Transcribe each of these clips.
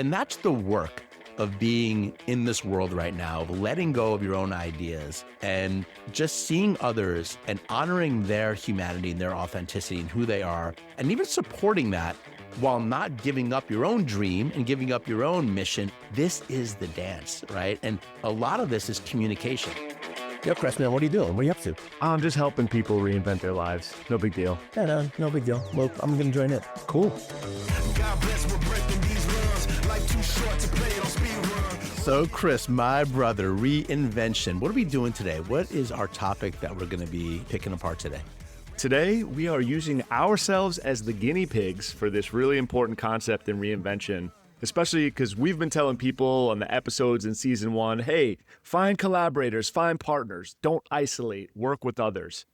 And that's the work of being in this world right now, of letting go of your own ideas and just seeing others and honoring their humanity and their authenticity and who they are, and even supporting that while not giving up your own dream and giving up your own mission. This is the dance, right? And a lot of this is communication. Yo, Chris, man, what are you doing? What are you up to? I'm just helping people reinvent their lives. No big deal. Yeah, no big deal. Well, I'm going to join in. Cool. God bless, we're breaking these runs. Life too short to play on speed run. So, Chris, my brother, reinvention. What are we doing today? What is our topic that we're going to be picking apart today? Today, we are using ourselves as the guinea pigs for this really important concept in reinvention, especially because we've been telling people on the episodes in season 1, hey, find collaborators, find partners, don't isolate, work with others.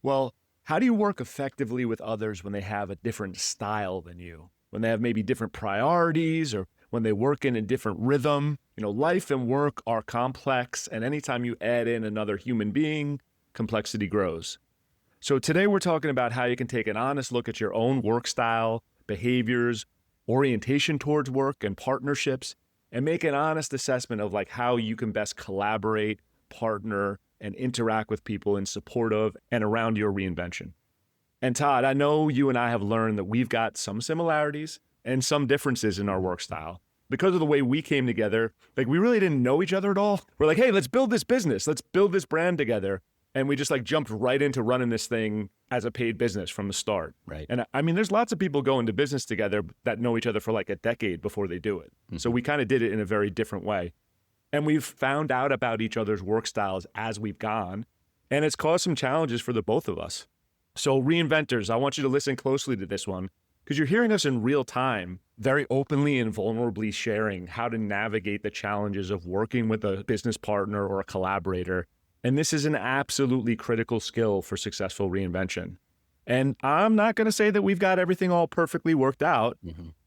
Well, how do you work effectively with others when they have a different style than you? When they have maybe different priorities, or when they work in a different rhythm? You know, life and work are complex, and anytime you add in another human being, complexity grows. So today we're talking about how you can take an honest look at your own work style, behaviors, orientation towards work and partnerships, and make an honest assessment of like how you can best collaborate, partner, and interact with people in support of and around your reinvention. And Todd, I know you and I have learned that we've got some similarities and some differences in our work style. Because of the way we came together, like we really didn't know each other at all. We're like, hey, let's build this business. Let's build this brand together. And we just like jumped right into running this thing as a paid business from the start. Right. And I mean, there's lots of people go into business together that know each other for like a decade before they do it. Mm-hmm. So we kind of did it in a very different way. And we've found out about each other's work styles as we've gone. And it's caused some challenges for the both of us. So reinventors, I want you to listen closely to this one, because you're hearing us in real time, very openly and vulnerably sharing how to navigate the challenges of working with a business partner or a collaborator. And this is an absolutely critical skill for successful reinvention. And I'm not going to say that we've got everything all perfectly worked out,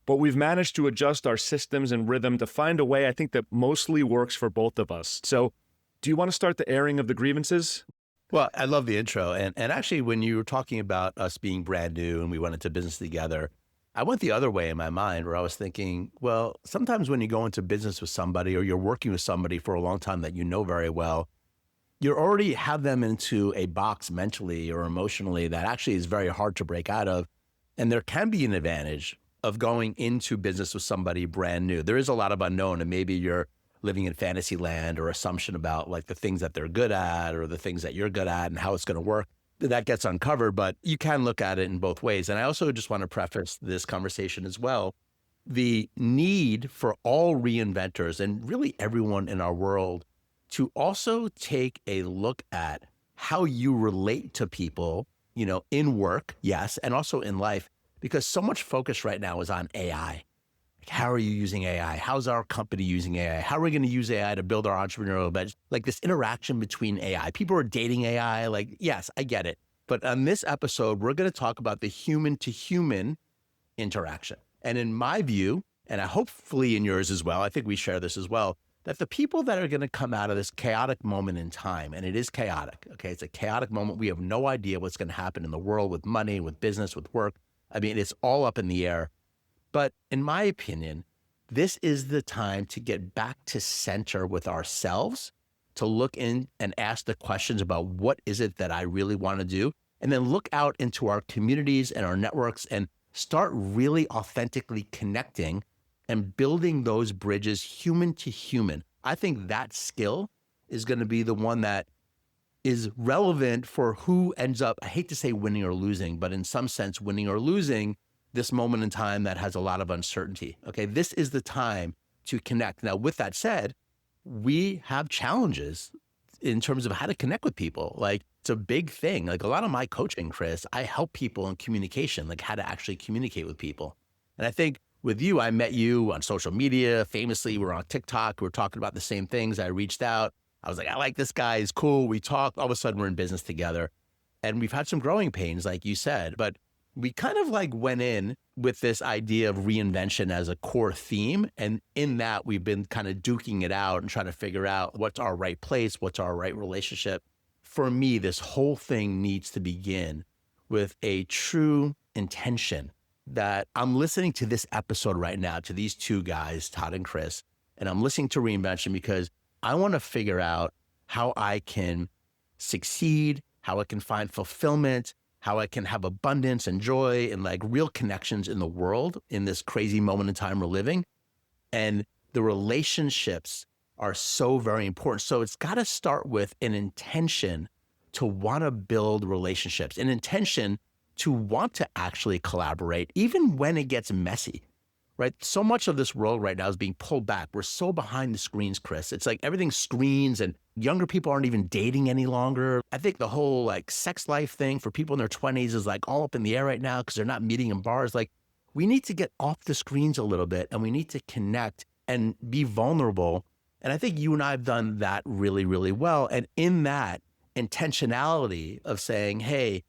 but we've managed to adjust our systems and rhythm to find a way I think that mostly works for both of us. So do you want to start the airing of the grievances? Well, I love the intro. And actually, when you were talking about us being brand new and we went into business together, I went the other way in my mind where I was thinking, well, sometimes when you go into business with somebody or you're working with somebody for a long time that you know very well, you already have them into a box mentally or emotionally that actually is very hard to break out of. And there can be an advantage of going into business with somebody brand new. There is a lot of unknown, and maybe you're living in fantasy land or assumption about like the things that they're good at or the things that you're good at and how it's going to work. That gets uncovered, but you can look at it in both ways. And I also just want to preface this conversation as well. The need for all reinventors and really everyone in our world to also take a look at how you relate to people, you know, in work, yes, and also in life, because so much focus right now is on AI. Like, how are you using AI? How's our company using AI? How are we going to use AI to build our entrepreneurial bench? Like this interaction between AI. People are dating AI. Like, yes, I get it. But on this episode, we're going to talk about the human to human interaction. And in my view, and hopefully in yours as well, I think we share this as well, that the people that are going to come out of this chaotic moment in time, and it is chaotic, okay? It's a chaotic moment. We have no idea what's going to happen in the world with money, with business, with work. I mean, it's all up in the air. But in my opinion, this is the time to get back to center with ourselves, to look in and ask the questions about what is it that I really want to do, and then look out into our communities and our networks and start really authentically connecting and building those bridges human to human. I think that skill is going to be the one that is relevant for who ends up, I hate to say winning or losing, but in some sense, winning or losing this moment in time that has a lot of uncertainty. Okay, this is the time to connect. Now, with that said, we have challenges in terms of how to connect with people. Like, it's a big thing. Like a lot of my coaching, Chris, I help people in communication, like how to actually communicate with people. And I think with you, I met you on social media. Famously, we're on TikTok. We're talking about the same things. I reached out. I was like, I like this guy. He's cool. We talked. All of a sudden, we're in business together. And we've had some growing pains, like you said. But we kind of like went in with this idea of reinvention as a core theme. And in that, we've been kind of duking it out and trying to figure out what's our right place, what's our right relationship. For me, this whole thing needs to begin with a true intention that I'm listening to this episode right now, to these two guys, Todd and Chris, and I'm listening to Reinvention because I want to figure out how I can succeed, how I can find fulfillment, how I can have abundance and joy and like real connections in the world in this crazy moment in time we're living. And the relationships are so very important. So it's got to start with an intention to want to build relationships, an intention to want to actually collaborate, even when it gets messy, right? So much of this world right now is being pulled back. We're so behind the screens, Chris. It's like everything's screens and younger people aren't even dating any longer. I think the whole like sex life thing for people in their 20s is like all up in the air right now because they're not meeting in bars. Like we need to get off the screens a little bit and we need to connect and be vulnerable. And I think you and I have done that really, really well. And in that intentionality of saying, hey,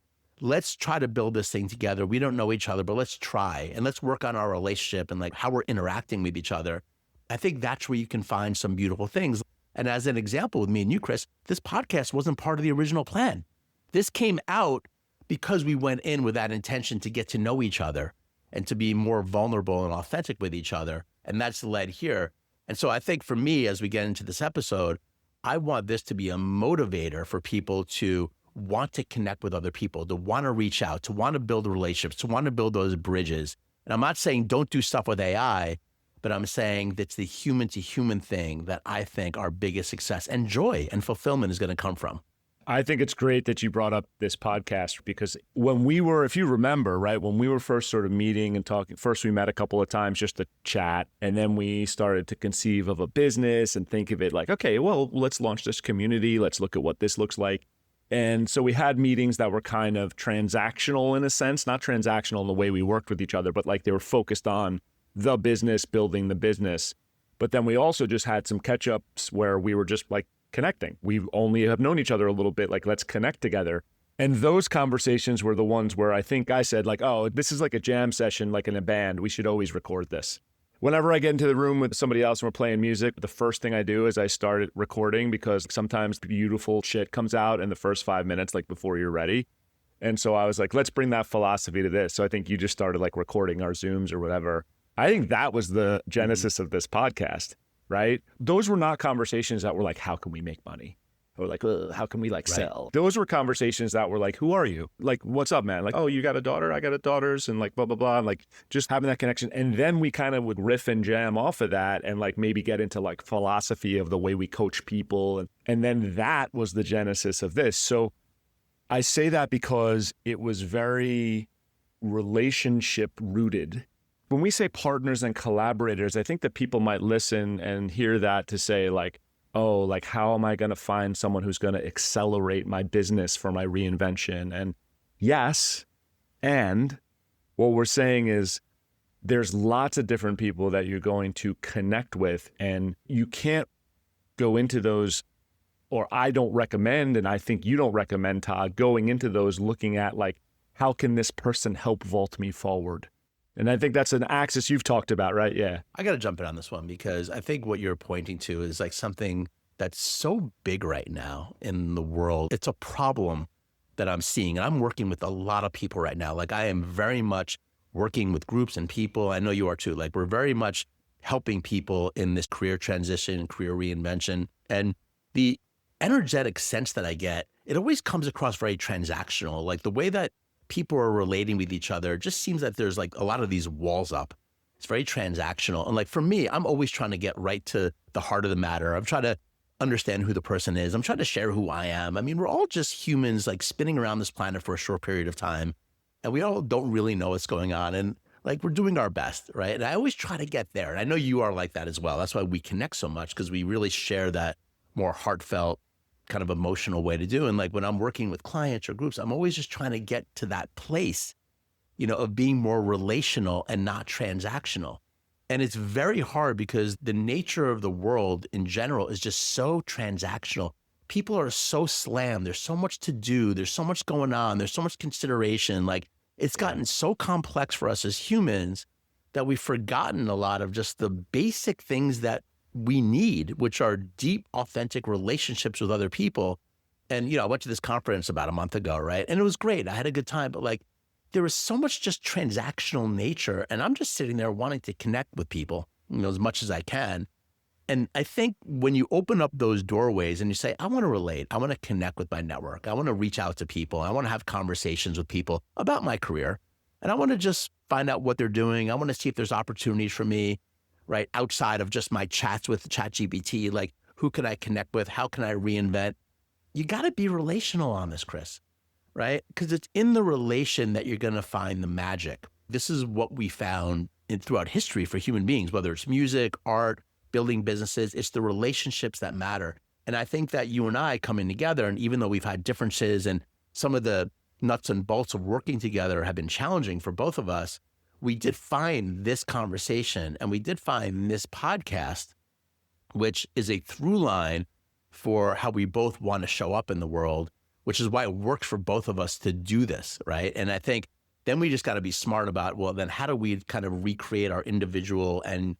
let's try to build this thing together. We don't know each other, but let's try and let's work on our relationship and like how we're interacting with each other. I think that's where you can find some beautiful things. And as an example with me and you, Chris, this podcast wasn't part of the original plan. This came out because we went in with that intention to get to know each other and to be more vulnerable and authentic with each other. And that's led here. And so I think for me, as we get into this episode, I want this to be a motivator for people to want to connect with other people, to want to reach out, to want to build relationships, to want to build those bridges. And I'm not saying don't do stuff with AI, but I'm saying that's the human to human thing that I think our biggest success and joy and fulfillment is going to come from. I think it's great that you brought up this podcast because when we were, if you remember, right, when we were first sort of meeting and talking, first we met a couple of times just to chat, and then we started to conceive of a business and think of it like, okay, well, let's launch this community. Let's look at what this looks like. And so we had meetings that were kind of transactional in a sense, not transactional in the way we worked with each other, but like they were focused on the business, building the business. But then we also just had some catch-ups where we were just like connecting. We only have known each other a little bit, like let's connect together. And those conversations were the ones where I think I said like, oh, this is like a jam session, like in a band. We should always record this. Whenever I get into the room with somebody else and we're playing music, the first thing I do is I start recording because sometimes beautiful shit comes out in the first 5 minutes, like before you're ready. And so I was like, let's bring that philosophy to this. So I think you just started like recording our Zooms or whatever. I think that was the genesis of this podcast, right? Those were not conversations that were like, how can we make money? Or like, how can we like sell? Those were conversations that were like, who are you? Like, what's up, man? Like, oh, you got a daughter? I got a daughters and like, blah, blah, blah. And like just having that connection. And then we kind of would riff and jam off of that and like maybe get into like philosophy of the way we coach people. And then that was the genesis of this. So I say that because it was very relationship rooted. When we say partners and collaborators, I think that people might listen and hear that to say like, oh, like how am I going to find someone who's going to accelerate my business for my reinvention? And yes, and what we're saying is there's lots of different people that you're going to connect with, and you can't go into those, or I don't recommend, and I think you don't recommend, Todd, going into those looking at like, how can this person help vault me forward? And I think that's an axis you've talked about, right? Yeah. I got to jump in on this one because I think what you're pointing to is like something that's so big right now in the world. It's a problem that I'm seeing. And I'm working with a lot of people right now. Like I am very much working with groups and people. I know you are too. Like we're very much helping people in this career transition, career reinvention. And the energetic sense that I get, it always comes across very transactional. Like the way that people are relating with each other, it just seems that there's like a lot of these walls up. It's very transactional. And like for me, I'm always trying to get right to the heart of the matter. I'm trying to understand who the person is. I'm trying to share who I am. I mean, we're all just humans like spinning around this planet for a short period of time. And we all don't really know what's going on. And like we're doing our best, right? And I always try to get there. And I know you are like that as well. That's why we connect so much, because we really share that more heartfelt kind of emotional way to do. And like when I'm working with clients or groups, I'm always just trying to get to that place, you know, of being more relational and not transactional. And it's very hard because the nature of the world in general is just so transactional. People are so slammed. There's so much to do. There's so much going on. There's so much consideration. Like it's gotten so complex for us as humans that we've forgotten a lot of just the basic things that we need, which are deep, authentic relationships with other people. And, you know, I went to this conference about a month ago, right? And it was great. I had a good time, but like, there was so much just transactional nature. And I'm just sitting there wanting to connect with people, as much as I can. And I think when you open up those doorways and you say, I want to relate, I want to connect with my network, I want to reach out to people, I want to have conversations with people about my career, and I want to just find out what they're doing. I want to see if there's opportunities for me, right, outside of just my chats with ChatGPT. Like, who can I connect with? How can I reinvent? You got to be relational on this, Chris, right? Because it's in the relation that you're going to find the magic. This is what we found throughout history for human beings, whether it's music, art, building businesses. It's the relationships that matter. And I think that you and I coming together, and even though we've had differences and some of the nuts and bolts of working together have been challenging for both of us, we did find this conversation and we did find this podcast, which is a through line for how we both want to show up in the world, which is why it works for both of us to do this, right? And I think then we just got to be smart about, well, then how do we kind of recreate our individual and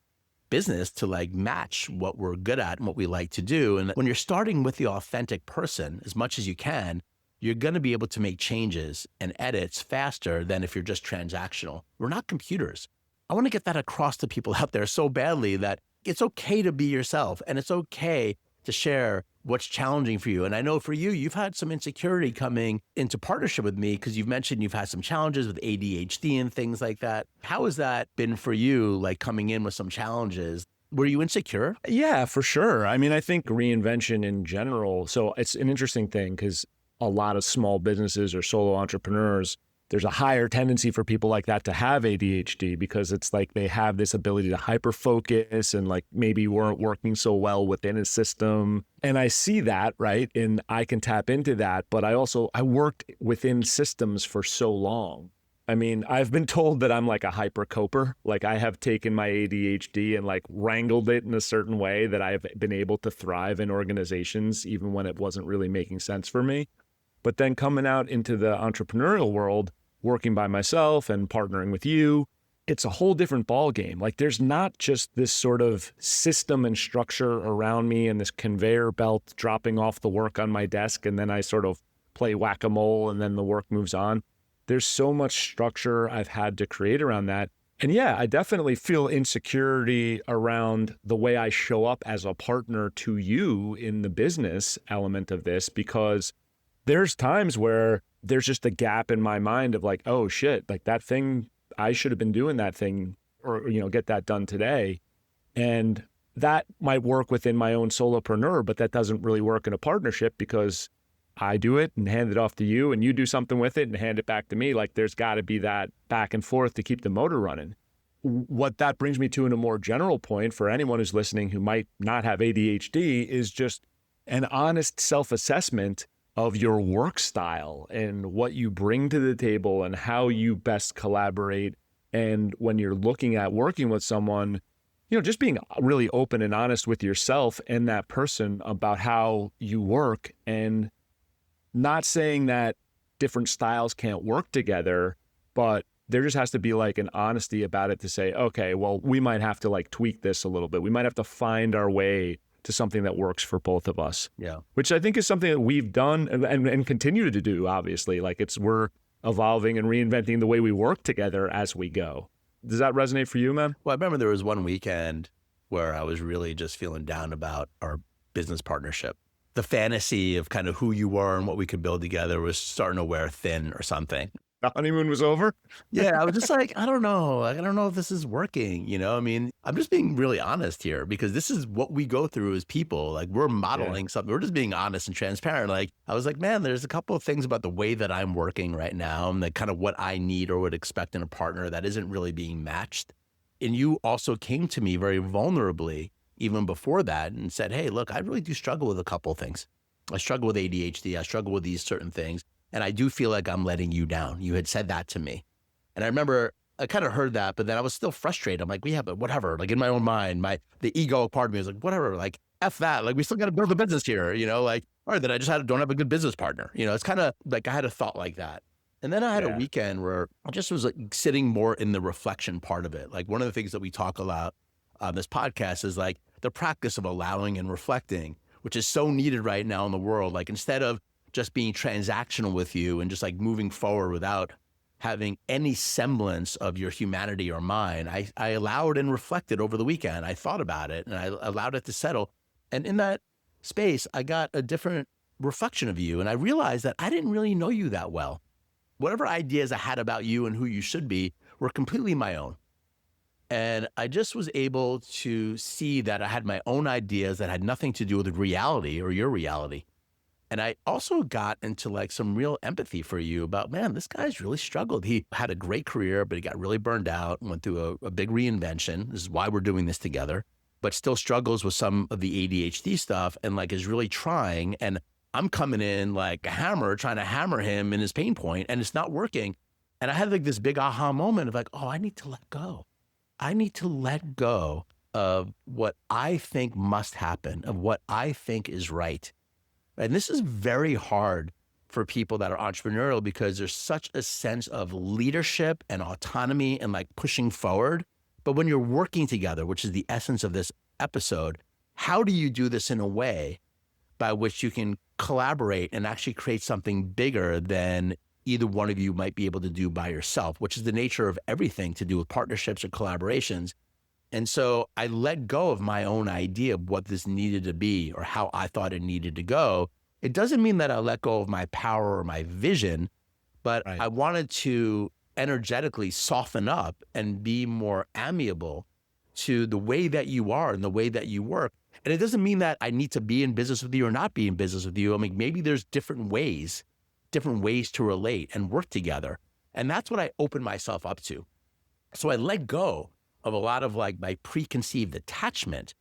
business to like match what we're good at and what we like to do. And when you're starting with the authentic person as much as you can, you're going to be able to make changes and edits faster than if you're just transactional. We're not computers. I want to get that across to people out there so badly that it's okay to be yourself and it's okay to share what's challenging for you. And I know for you, you've had some insecurity coming into partnership with me because you've mentioned you've had some challenges with ADHD and things like that. How has that been for you, like coming in with some challenges? Were you insecure? Yeah, for sure. I mean, I think reinvention in general. So it's an interesting thing because a lot of small businesses or solo entrepreneurs, there's a higher tendency for people like that to have ADHD because it's like they have this ability to hyper focus and like maybe weren't working so well within a system. And I see that, right? And I can tap into that. But I worked within systems for so long. I mean, I've been told that I'm like a hyper coper. Like I have taken my ADHD and like wrangled it in a certain way that I've been able to thrive in organizations, even when it wasn't really making sense for me. But then coming out into the entrepreneurial world, working by myself and partnering with you, it's a whole different ballgame. Like there's not just this sort of system and structure around me and this conveyor belt dropping off the work on my desk and then I sort of play whack-a-mole and then the work moves on. There's so much structure I've had to create around that. And yeah, I definitely feel insecurity around the way I show up as a partner to you in the business element of this because there's times where there's just a gap in my mind of like, oh shit, like that thing, I should have been doing that thing or, get that done today. And that might work within my own solopreneur, but that doesn't really work in a partnership because I do it and hand it off to you and you do something with it and hand it back to me. Like there's got to be that back and forth to keep the motor running. What that brings me to in a more general point for anyone who's listening who might not have ADHD is just an honest self-assessment of your work style and what you bring to the table and how you best collaborate. And when you're looking at working with someone, just being really open and honest with yourself and that person about how you work and not saying that different styles can't work together, but there just has to be like an honesty about it to say, okay, well, we might have to like tweak this a little bit. We might have to find our way to something that works for both of us. Yeah. Which I think is something that we've done and continue to do, obviously. Like we're evolving and reinventing the way we work together as we go. Does that resonate for you, man? Well, I remember there was one weekend where I was really just feeling down about our business partnership. The fantasy of kind of who you were and what we could build together was starting to wear thin or something. The honeymoon was over? Yeah, I was just like, I don't know. I don't know if this is working. I mean, I'm just being really honest here because this is what we go through as people. Like we're modeling something. We're just being honest and transparent. Like I was like, man, there's a couple of things about the way that I'm working right now and the kind of what I need or would expect in a partner that isn't really being matched. And you also came to me very vulnerably even before that and said, hey, look, I really do struggle with a couple of things. I struggle with ADHD. I struggle with these certain things. And I do feel like I'm letting you down. You had said that to me. And I remember I kind of heard that, but then I was still frustrated. I'm like, yeah, but whatever. Like in my own mind, the ego part of me was like, whatever, like F that. Like we still got to build a business here, like, all right, then I just don't have a good business partner. It's kind of like I had a thought like that. And then I had a weekend where I just was like sitting more in the reflection part of it. Like one of the things that we talk about on this podcast is like the practice of allowing and reflecting, which is so needed right now in the world. Like instead of just being transactional with you and just like moving forward without having any semblance of your humanity or mine, I allowed and reflected over the weekend. I thought about it and I allowed it to settle. And in that space, I got a different reflection of you. And I realized that I didn't really know you that well. Whatever ideas I had about you and who you should be were completely my own. And I just was able to see that I had my own ideas that had nothing to do with reality or your reality. And I also got into like some real empathy for you about, man, this guy's really struggled. He had a great career, but he got really burned out, went through a big reinvention. This is why we're doing this together, but still struggles with some of the ADHD stuff and like is really trying. And I'm coming in like a hammer, trying to hammer him in his pain point, and it's not working. And I had like this big aha moment of like, oh, I need to let go. I need to let go of what I think must happen, of what I think is right. And this is very hard for people that are entrepreneurial because there's such a sense of leadership and autonomy and like pushing forward. But when you're working together, which is the essence of this episode, how do you do this in a way by which you can collaborate and actually create something bigger than either one of you might be able to do by yourself, which is the nature of everything to do with partnerships or collaborations. And so I let go of my own idea of what this needed to be or how I thought it needed to go. It doesn't mean that I let go of my power or my vision, but I wanted to energetically soften up and be more amiable to the way that you are and the way that you work. And it doesn't mean that I need to be in business with you or not be in business with you. I mean, maybe there's different ways to relate and work together. And that's what I opened myself up to. So I let go of a lot of like my preconceived attachment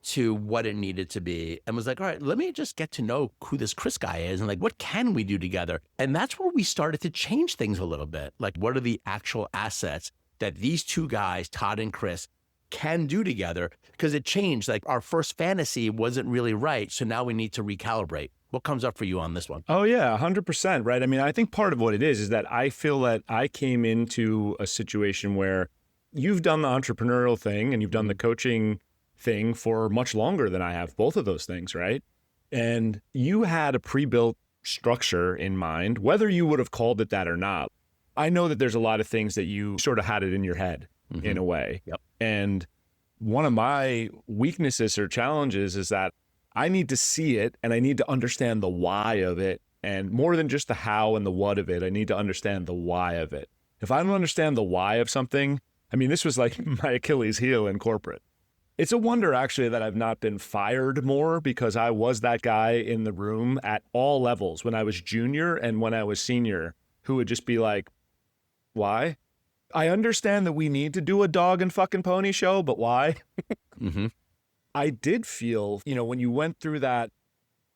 to what it needed to be and was like, all right, let me just get to know who this Chris guy is and like, what can we do together? And that's where we started to change things a little bit. Like, what are the actual assets that these two guys, Todd and Chris, can do together? Because it changed. Like our first fantasy wasn't really right. So now we need to recalibrate. What comes up for you on this one? Oh yeah, 100%, right? I mean, I think part of what it is that I feel that I came into a situation where you've done the entrepreneurial thing and you've done the coaching thing for much longer than I have, both of those things, right? And you had a pre-built structure in mind, whether you would have called it that or not. I know that there's a lot of things that you sort of had it in your head in a way. Yep. And one of my weaknesses or challenges is that I need to see it and I need to understand the why of it. And more than just the how and the what of it, I need to understand the why of it. If I don't understand the why of something, I mean, this was like my Achilles heel in corporate. It's a wonder actually that I've not been fired more because I was that guy in the room at all levels when I was junior and when I was senior who would just be like, why? I understand that we need to do a dog and fucking pony show, but why? I did feel, you know, when you went through that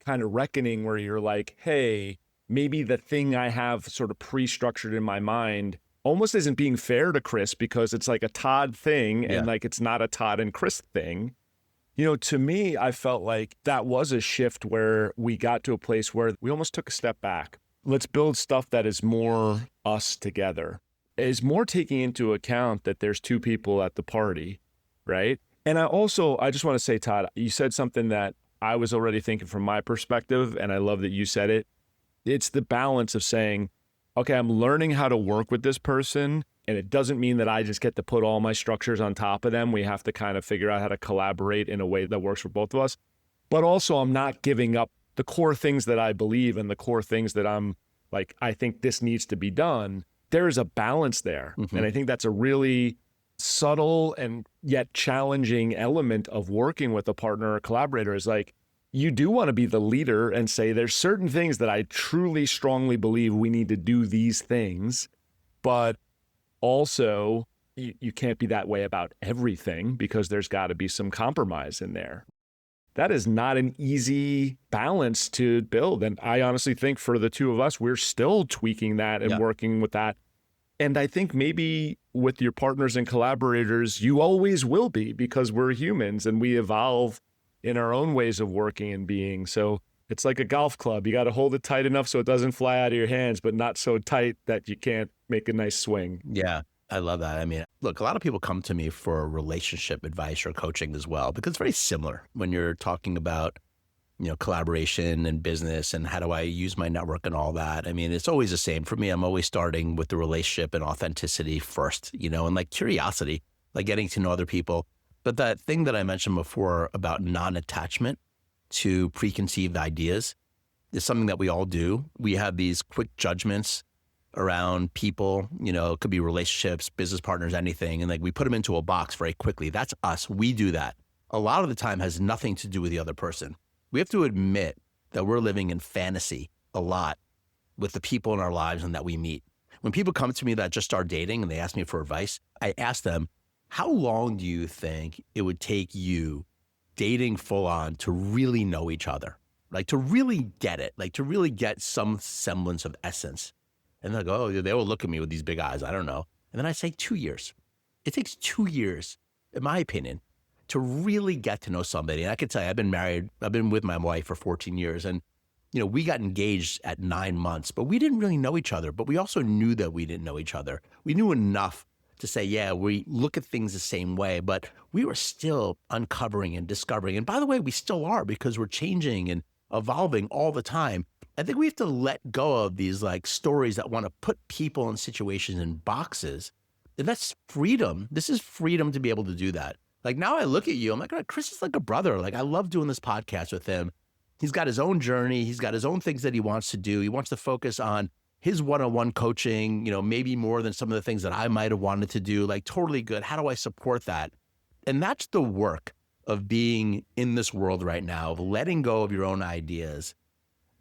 kind of reckoning where you're like, hey, maybe the thing I have sort of pre-structured in my mind almost isn't being fair to Chris because it's like a Todd thing and like it's not a Todd and Chris thing. You know, to me, I felt like that was a shift where we got to a place where we almost took a step back. Let's build stuff that is more us together. Is more taking into account that there's two people at the party, right? And I just want to say, Todd, you said something that I was already thinking from my perspective, and I love that you said it. It's the balance of saying, okay, I'm learning how to work with this person, and it doesn't mean that I just get to put all my structures on top of them. We have to kind of figure out how to collaborate in a way that works for both of us. But also, I'm not giving up the core things that I believe and the core things that I'm like, I think this needs to be done. There is a balance there. And I think that's a really subtle and yet challenging element of working with a partner or collaborator is like, you do want to be the leader and say, there's certain things that I truly strongly believe we need to do these things, but also you can't be that way about everything because there's got to be some compromise in there. That is not an easy balance to build. And I honestly think for the two of us, we're still tweaking that and working with that. And I think maybe with your partners and collaborators, you always will be because we're humans and we evolve in our own ways of working and being. So it's like a golf club. You got to hold it tight enough so it doesn't fly out of your hands, but not so tight that you can't make a nice swing. Yeah, I love that. I mean, look, a lot of people come to me for relationship advice or coaching as well, because it's very similar when you're talking about, collaboration and business and how do I use my network and all that. I mean, it's always the same for me. I'm always starting with the relationship and authenticity first, and like curiosity, like getting to know other people. But that thing that I mentioned before about non-attachment to preconceived ideas is something that we all do. We have these quick judgments around people, it could be relationships, business partners, anything. And like we put them into a box very quickly. That's us. We do that. A lot of the time has nothing to do with the other person. We have to admit that we're living in fantasy a lot with the people in our lives and that we meet. When people come to me that just start dating and they ask me for advice, I ask them, how long do you think it would take you dating full on to really know each other? Like to really get it, like to really get some semblance of essence. And they'll go, they will look at me with these big eyes. I don't know. And then I say 2 years. It takes 2 years, in my opinion, to really get to know somebody. And I can tell you, I've been with my wife for 14 years. And, we got engaged at 9 months, but we didn't really know each other. But we also knew that we didn't know each other. We knew enough to say, yeah, we look at things the same way, but we were still uncovering and discovering. And by the way, we still are because we're changing and evolving all the time. I think we have to let go of these like stories that want to put people and situations in boxes. And that's freedom. This is freedom to be able to do that. Like now I look at you, I'm like, oh, Chris is like a brother. Like I love doing this podcast with him. He's got his own journey. He's got his own things that he wants to do. He wants to focus on his one-on-one coaching, maybe more than some of the things that I might have wanted to do, like totally good. How do I support that? And that's the work of being in this world right now, of letting go of your own ideas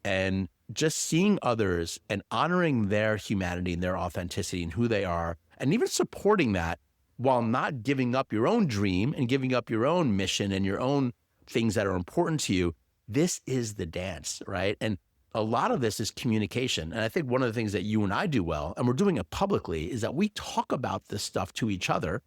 and just seeing others and honoring their humanity and their authenticity and who they are, and even supporting that while not giving up your own dream and giving up your own mission and your own things that are important to you. This is the dance, right? And a lot of this is communication. And I think one of the things that you and I do well, and we're doing it publicly, is that we talk about this stuff to each other,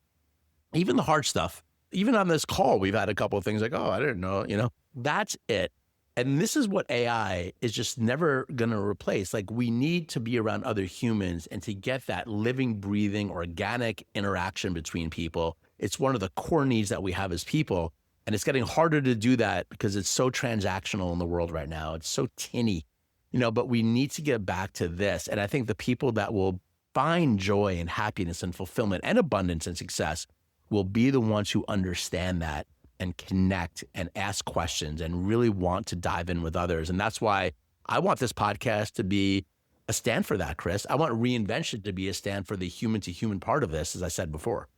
even the hard stuff. Even on this call, we've had a couple of things like, oh, I didn't know, that's it. And this is what AI is just never going to replace. Like we need to be around other humans and to get that living, breathing, organic interaction between people. It's one of the core needs that we have as people. And it's getting harder to do that because it's so transactional in the world right now. It's so tinny. But we need to get back to this. And I think the people that will find joy and happiness and fulfillment and abundance and success will be the ones who understand that and connect and ask questions and really want to dive in with others. And that's why I want this podcast to be a stand for that, Chris. I want ReInvention to be a stand for the human to human part of this, as I said before.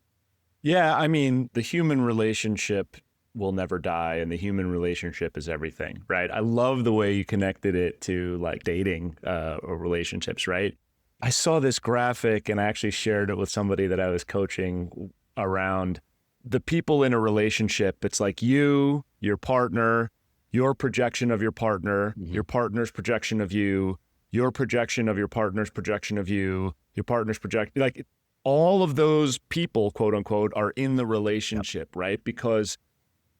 Yeah, I mean, the human relationship will never die, and the human relationship is everything, right? I love the way you connected it to like dating or relationships, right? I saw this graphic and I actually shared it with somebody that I was coaching around the people in a relationship. It's like you, your partner, your projection of your partner, your partner's projection of you, your projection of your partner's projection of you, your partner's projection, like all of those people, quote unquote, are in the relationship, right? Because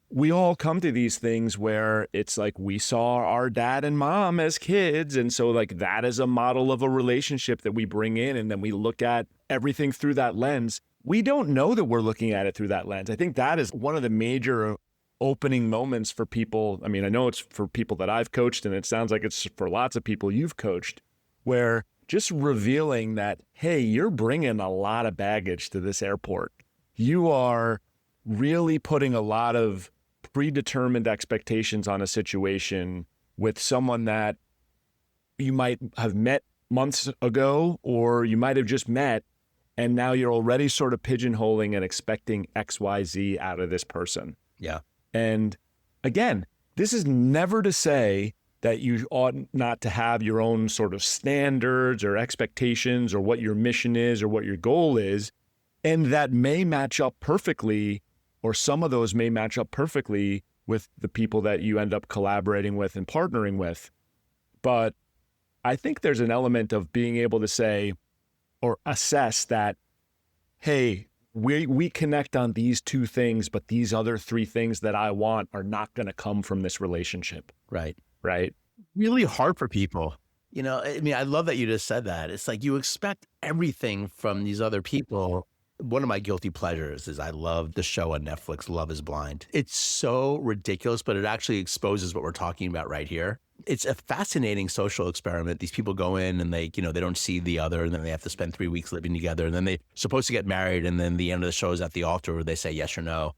we all come to these things where it's like we saw our dad and mom as kids. And so like that is a model of a relationship that we bring in, and then we look at everything through that lens. We don't know that we're looking at it through that lens. I think that is one of the major opening moments for people. I mean, I know it's for people that I've coached, and it sounds like it's for lots of people you've coached, where just revealing that, hey, you're bringing a lot of baggage to this airport. You are really putting a lot of predetermined expectations on a situation with someone that you might have met months ago, or you might have just met, and now you're already sort of pigeonholing and expecting XYZ out of this person. Yeah. And again, this is never to say that you ought not to have your own sort of standards or expectations or what your mission is or what your goal is. And that may match up perfectly, or some of those may match up perfectly with the people that you end up collaborating with and partnering with. But I think there's an element of being able to say or assess that, hey, we connect on these two things, but these other three things that I want are not going to come from this relationship. Right. Right. Really hard for people. I mean, I love that you just said that. It's like you expect everything from these other people, one of my guilty pleasures is I love the show on Netflix, Love is Blind. It's so ridiculous, but it actually exposes what we're talking about right here. It's a fascinating social experiment. These people go in and they don't see the other, and then they have to spend 3 weeks living together, and then they're supposed to get married, and then the end of the show is at the altar where they say yes or no.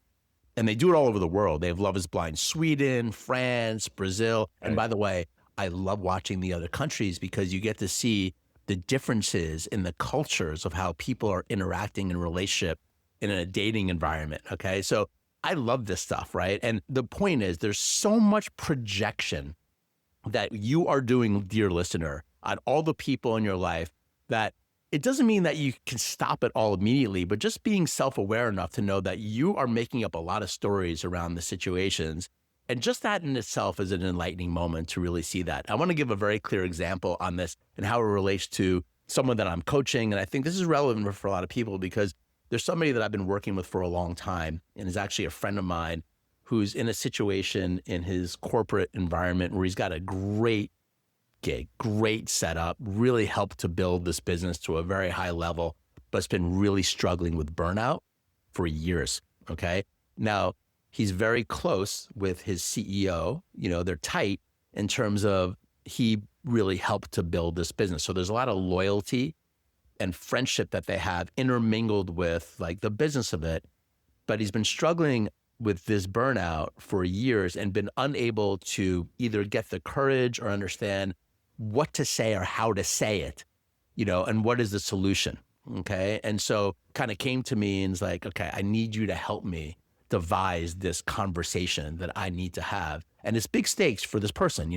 And they do it all over the world. They have Love is Blind, Sweden, France, Brazil. And by the way, I love watching the other countries because you get to see the differences in the cultures of how people are interacting in relationship in a dating environment, okay? So I love this stuff, right? And the point is there's so much projection that you are doing, dear listener, on all the people in your life that it doesn't mean that you can stop it all immediately, but just being self-aware enough to know that you are making up a lot of stories around the situations. And just that in itself is an enlightening moment to really see that. I want to give a very clear example on this and how it relates to someone that I'm coaching. And I think this is relevant for a lot of people because there's somebody that I've been working with for a long time and is actually a friend of mine who's in a situation in his corporate environment where he's got a great gig, great setup, really helped to build this business to a very high level, but it's been really struggling with burnout for years, okay? Now, he's very close with his CEO. They're tight in terms of he really helped to build this business. So there's a lot of loyalty and friendship that they have intermingled with like the business of it. But he's been struggling with this burnout for years and been unable to either get the courage or understand what to say or how to say it, and what is the solution, okay? And so kind of came to me and was like, okay, I need you to help me devise this conversation that I need to have. And it's big stakes for this person,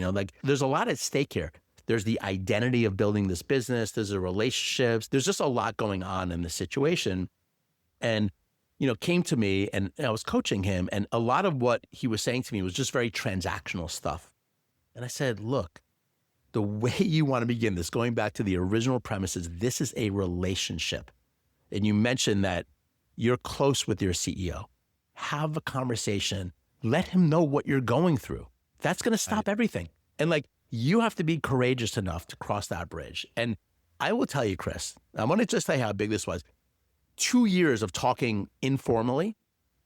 there's a lot at stake here. There's the identity of building this business. There's the relationships. There's just a lot going on in the situation. And, came to me and I was coaching him. And a lot of what he was saying to me was just very transactional stuff. And I said, look, the way you want to begin this, going back to the original premises, this is a relationship. And you mentioned that you're close with your CEO. Have a conversation. Let him know what you're going through. That's going to stop everything. And you have to be courageous enough to cross that bridge. And I will tell you, Chris, I want to just say how big this was. 2 years of talking informally,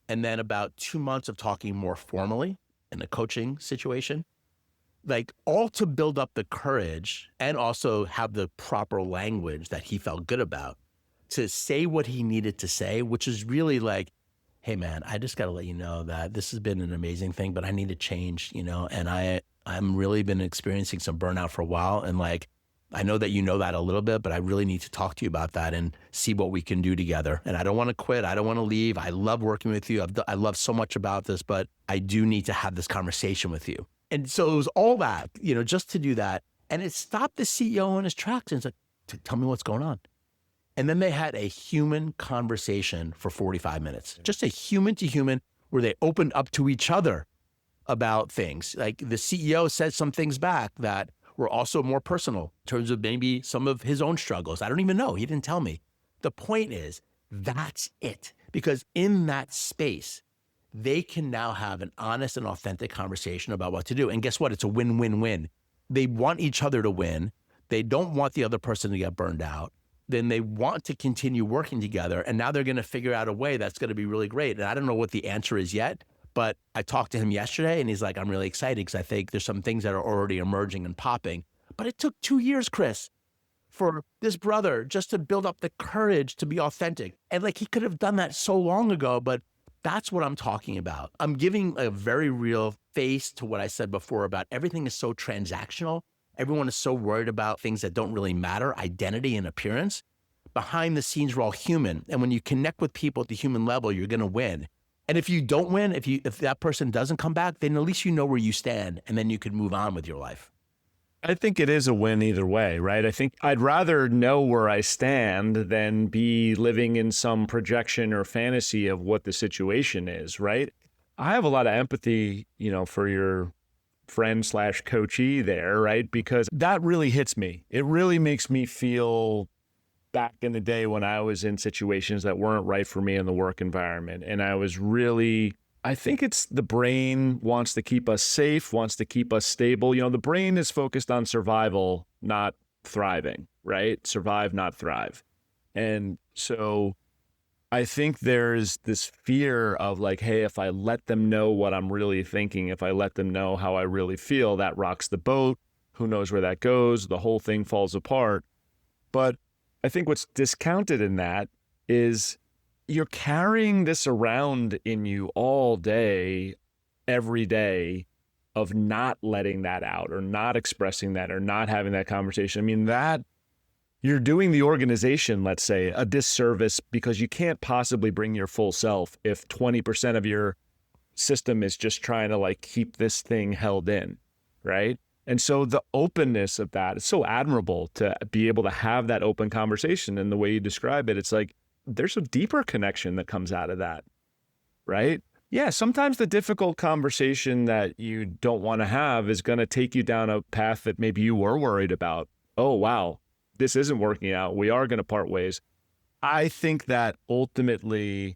and then about 2 months of talking more formally in a coaching situation, all to build up the courage and also have the proper language that he felt good about to say what he needed to say, which is really hey man, I just got to let you know that this has been an amazing thing, but I need to change, and I'm really been experiencing some burnout for a while. And I know that you know that a little bit, but I really need to talk to you about that and see what we can do together. And I don't want to quit. I don't want to leave. I love working with you. I love so much about this, but I do need to have this conversation with you. And so it was all that, just to do that. And it stopped the CEO in his tracks and it's tell me what's going on. And then they had a human conversation for 45 minutes, just a human to human where they opened up to each other about things. The CEO said some things back that were also more personal in terms of maybe some of his own struggles. I don't even know. He didn't tell me. The point is, that's it. Because in that space, they can now have an honest and authentic conversation about what to do. And guess what? It's a win-win-win. They want each other to win. They don't want the other person to get burned out. Then they want to continue working together. And now they're going to figure out a way that's going to be really great. And I don't know what the answer is yet, but I talked to him yesterday and he's like, I'm really excited because I think there's some things that are already emerging and popping. But it took 2 years, Chris, for this brother just to build up the courage to be authentic. And he could have done that so long ago, but that's what I'm talking about. I'm giving a very real face to what I said before about everything is so transactional. Everyone is so worried about things that don't really matter, identity and appearance. Behind the scenes, we're all human. And when you connect with people at the human level, you're going to win. And if you don't win, if that person doesn't come back, then at least you know where you stand and then you can move on with your life. I think it is a win either way, right? I think I'd rather know where I stand than be living in some projection or fantasy of what the situation is, right? I have a lot of empathy, for your friend/coachee there, right? Because that really hits me. It really makes me feel back in the day when I was in situations that weren't right for me in the work environment. And I think it's the brain wants to keep us safe, wants to keep us stable. The brain is focused on survival, not thriving, right? Survive, not thrive. And so I think there's this fear of like, hey, if I let them know what I'm really thinking, if I let them know how I really feel, that rocks the boat. Who knows where that goes? The whole thing falls apart. But I think what's discounted in that is you're carrying this around in you all day, every day, of not letting that out or not expressing that or not having that conversation. I mean, that you're doing the organization, let's say, a disservice because you can't possibly bring your full self if 20% of your system is just trying to like keep this thing held in, right? And so the openness of that, it's so admirable to be able to have that open conversation. And the way you describe it, it's like there's a deeper connection that comes out of that, right? Yeah, sometimes the difficult conversation that you don't want to have is going to take you down a path that maybe you were worried about. Oh, wow, this isn't working out. We are going to part ways. I think that ultimately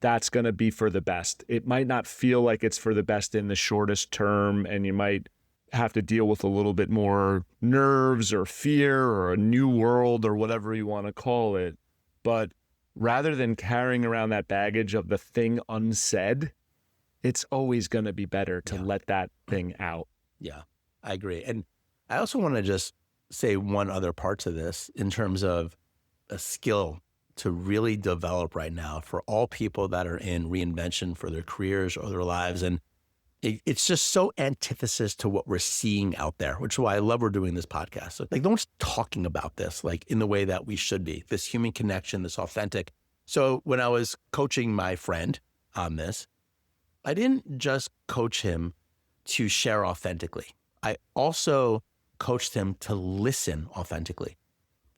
that's going to be for the best. It might not feel like it's for the best in the shortest term, and you might have to deal with a little bit more nerves or fear or a new world or whatever you want to call it. But rather than carrying around that baggage of the thing unsaid, it's always going to be better to let that thing out. Yeah, I agree. And I also want to just say one other part to this in terms of a skill to really develop right now for all people that are in reinvention for their careers or their lives. And it's just so antithesis to what we're seeing out there, which is why I love we're doing this podcast. So, like, no one's talking about this like in the way that we should be, this human connection, this authentic. So when I was coaching my friend on this, I didn't just coach him to share authentically. I also coached him to listen authentically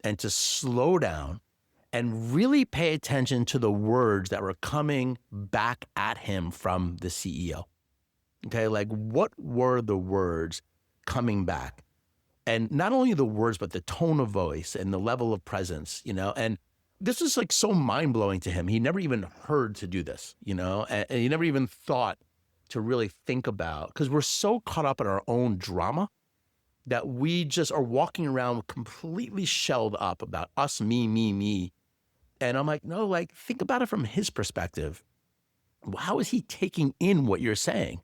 and to slow down and really pay attention to the words that were coming back at him from the CEO. Okay, like what were the words coming back? And not only the words, but the tone of voice and the level of presence, and this was like so mind-blowing to him. He never even heard to do this, and he never even thought to really think about, because we're so caught up in our own drama that we just are walking around completely shelled up about us, me. And I'm like, no, like think about it from his perspective. How is he taking in what you're saying?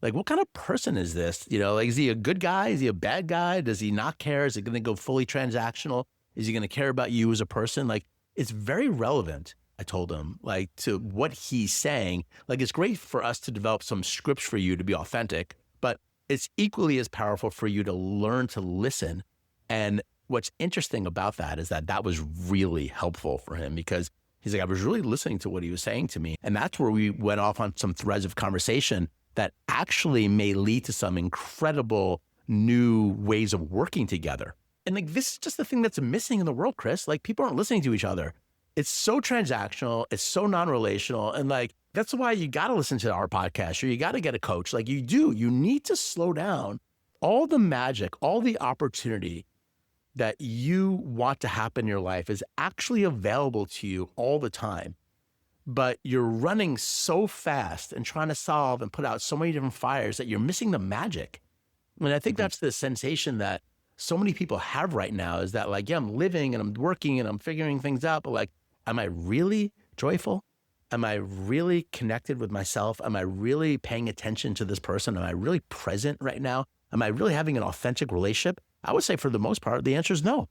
Like, what kind of person is this? Like, is he a good guy? Is he a bad guy? Does he not care? Is he going to go fully transactional? Is he going to care about you as a person? Like, it's very relevant, I told him, like, to what he's saying. Like, it's great for us to develop some scripts for you to be authentic, but it's equally as powerful for you to learn to listen. And what's interesting about that is that was really helpful for him because he's like, I was really listening to what he was saying to me. And that's where we went off on some threads of conversation that actually may lead to some incredible new ways of working together. And like, this is just the thing that's missing in the world, Chris. Like, people aren't listening to each other. It's so transactional. It's so non-relational. And like, that's why you got to listen to our podcast or you got to get a coach. Like you need to slow down. All the magic, all the opportunity that you want to happen in your life is actually available to you all the time. But you're running so fast and trying to solve and put out so many different fires that you're missing the magic. And I think that's the sensation that so many people have right now is that like, yeah, I'm living and I'm working and I'm figuring things out, but like, am I really joyful? Am I really connected with myself? Am I really paying attention to this person? Am I really present right now? Am I really having an authentic relationship? I would say for the most part, the answer is no.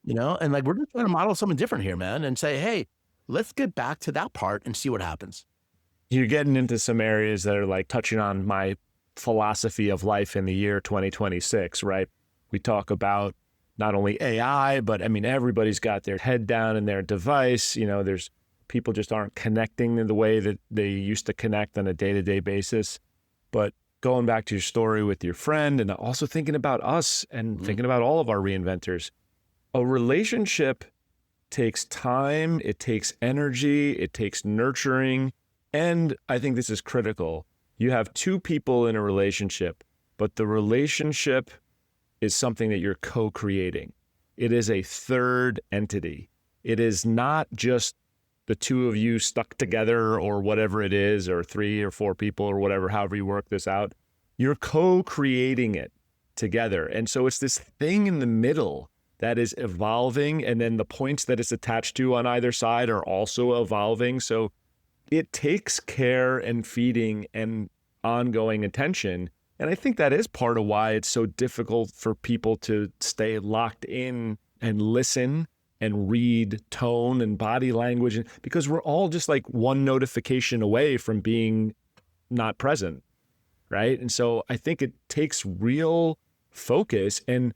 And like, we're just trying to model something different here, man, and say, hey, let's get back to that part and see what happens. You're getting into some areas that are like touching on my philosophy of life in the year 2026, right? We talk about not only AI, but I mean, everybody's got their head down in their device. There's people just aren't connecting in the way that they used to connect on a day-to-day basis. But going back to your story with your friend and also thinking about us and thinking about all of our reinventors, a relationship takes time, it takes energy, it takes nurturing. And I think this is critical. You have two people in a relationship, but the relationship is something that you're co-creating. It is a third entity. It is not just the two of you stuck together or whatever it is, or 3 or 4 people or whatever, however you work this out. You're co-creating it together. And so it's this thing in the middle that is evolving, and then the points that it's attached to on either side are also evolving. So it takes care and feeding and ongoing attention. And I think that is part of why it's so difficult for people to stay locked in and listen and read tone and body language, because we're all just like one notification away from being not present, right? And so I think it takes real focus, and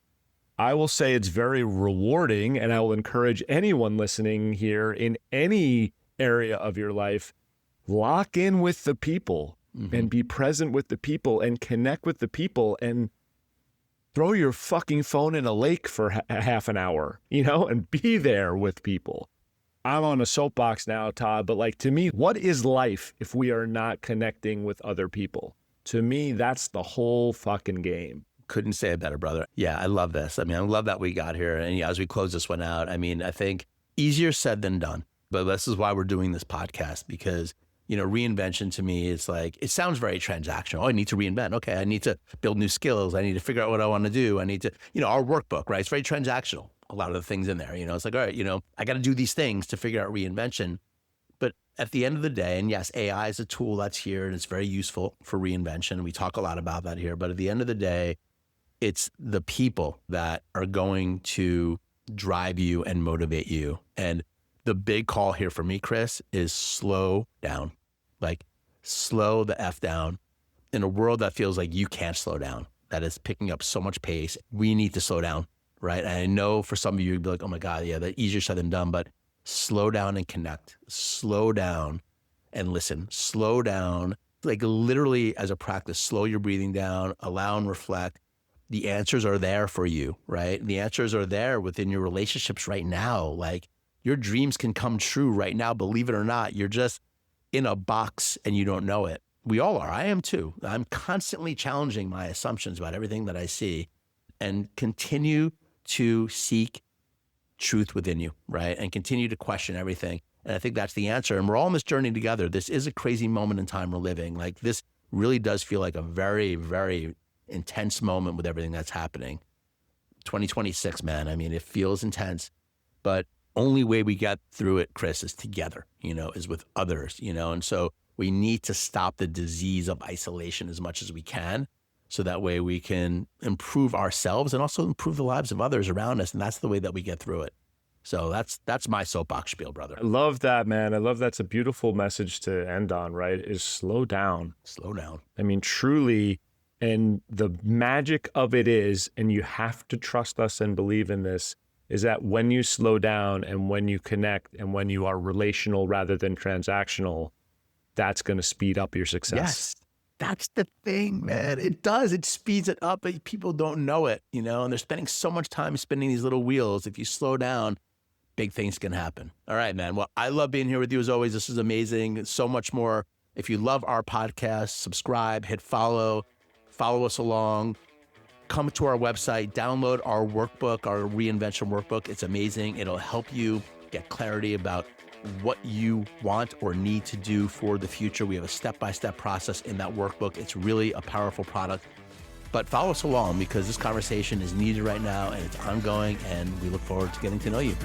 I will say it's very rewarding, and I will encourage anyone listening here in any area of your life, lock in with the people and be present with the people and connect with the people, and throw your fucking phone in a lake for half an hour, and be there with people. I'm on a soapbox now, Todd, but like, to me, what is life if we are not connecting with other people? To me, that's the whole fucking game. Couldn't say it better, brother. Yeah, I love this. I mean, I love that we got here. And as we close this one out, I mean, I think easier said than done. But this is why we're doing this podcast, because reinvention to me is like, it sounds very transactional. Oh, I need to reinvent. Okay, I need to build new skills. I need to figure out what I want to do. I need to, our workbook, right? It's very transactional. A lot of the things in there, it's like, all right, I got to do these things to figure out reinvention. But at the end of the day, and yes, AI is a tool that's here and it's very useful for reinvention. We talk a lot about that here. But at the end of the day, it's the people that are going to drive you and motivate you. And the big call here for me, Chris, is slow down. Like, slow the F down. In a world that feels like you can't slow down, that is picking up so much pace, we need to slow down, right? And I know for some of you, you'd be like, oh my God, yeah, that's easier said than done, but slow down and connect. Slow down and listen. Slow down, like literally as a practice, slow your breathing down, allow and reflect. The answers are there for you, right? The answers are there within your relationships right now. Like, your dreams can come true right now, believe it or not. You're just in a box and you don't know it. We all are. I am too. I'm constantly challenging my assumptions about everything that I see, and continue to seek truth within you, right? And continue to question everything. And I think that's the answer. And we're all on this journey together. This is a crazy moment in time we're living. Like, this really does feel like a very, very intense moment with everything that's happening. 2026, man. I mean, it feels intense, but only way we get through it, Chris, is together, is with others, and so we need to stop the disease of isolation as much as we can, so that way we can improve ourselves and also improve the lives of others around us. And that's the way that we get through it. So that's my soapbox spiel, brother. I love that, man. I love that's a beautiful message to end on, right? Is slow down. Slow down. I mean, truly. And the magic of it is, and you have to trust us and believe in this, is that when you slow down and when you connect and when you are relational rather than transactional, that's going to speed up your success. Yes, that's the thing, man. It does. It speeds it up, but people don't know it, and they're spending so much time spinning these little wheels. If you slow down, big things can happen. All right, man. Well, I love being here with you as always. This is amazing. So much more. If you love our podcast, subscribe, hit follow us along. Come to our website, download our workbook, our reinvention workbook. It's amazing. It'll help you get clarity about what you want or need to do for the future. We have a step-by-step process in that workbook. It's really a powerful product. But follow us along, because this conversation is needed right now and it's ongoing, and we look forward to getting to know you.